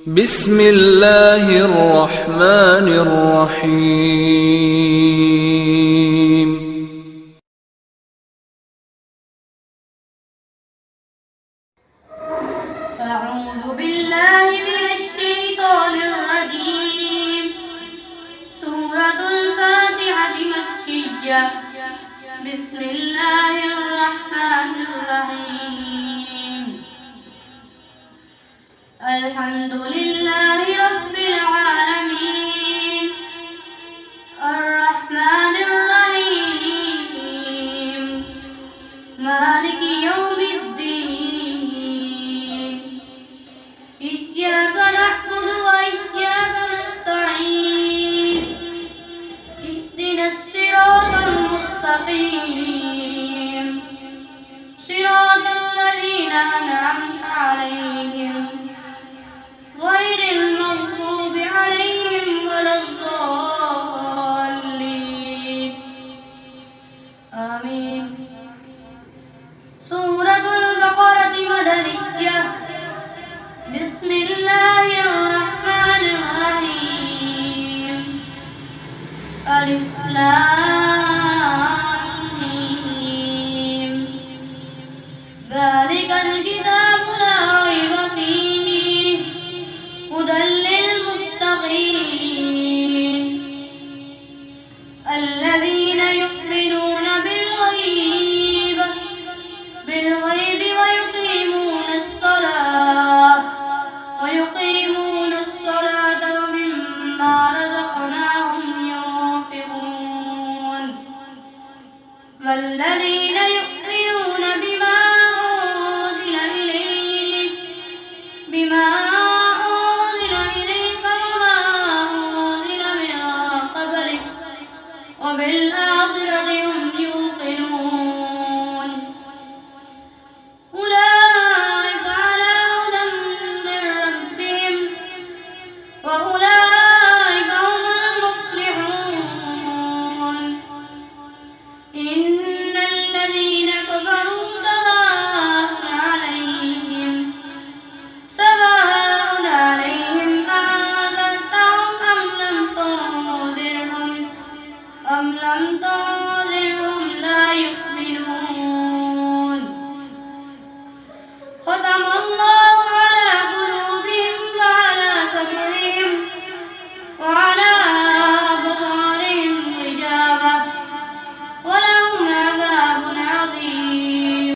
بسم الله الرحمن الرحيم. أعوذ بالله من الشيطان الرجيم. سورة الفاتحة مكية. بسم الله الرحمن الرحيم. الحمد لله رب العالمين الرحمن الرحيم مالك يوم الدين. إياك نعبد وإياك نستعين. اهدنا الصراط المستقيم صراط الذين أنعمت عليهم غير المغضوب عليهم ولا الضالين. آمين. سورة البقرة مدنية. بسم الله الرحمن الرحيم. ألف لام ميم. ذلك الكتاب لا ريب فيه هدى للمتقين الذين يؤمنون بالغيب ويقيمون الصلاة ومما رزقناهم ينفقون والذين يؤمنون بما أنزل إليك وما أنزل من قبلك وبالآخرة هم يوقنون. أولئك على هدى من ربهم وأولئك هم المفلحون. إن الذين كفروا سواء عليهم أأنذرتهم أم لم تنذرهم لا يؤمنون. ختم الله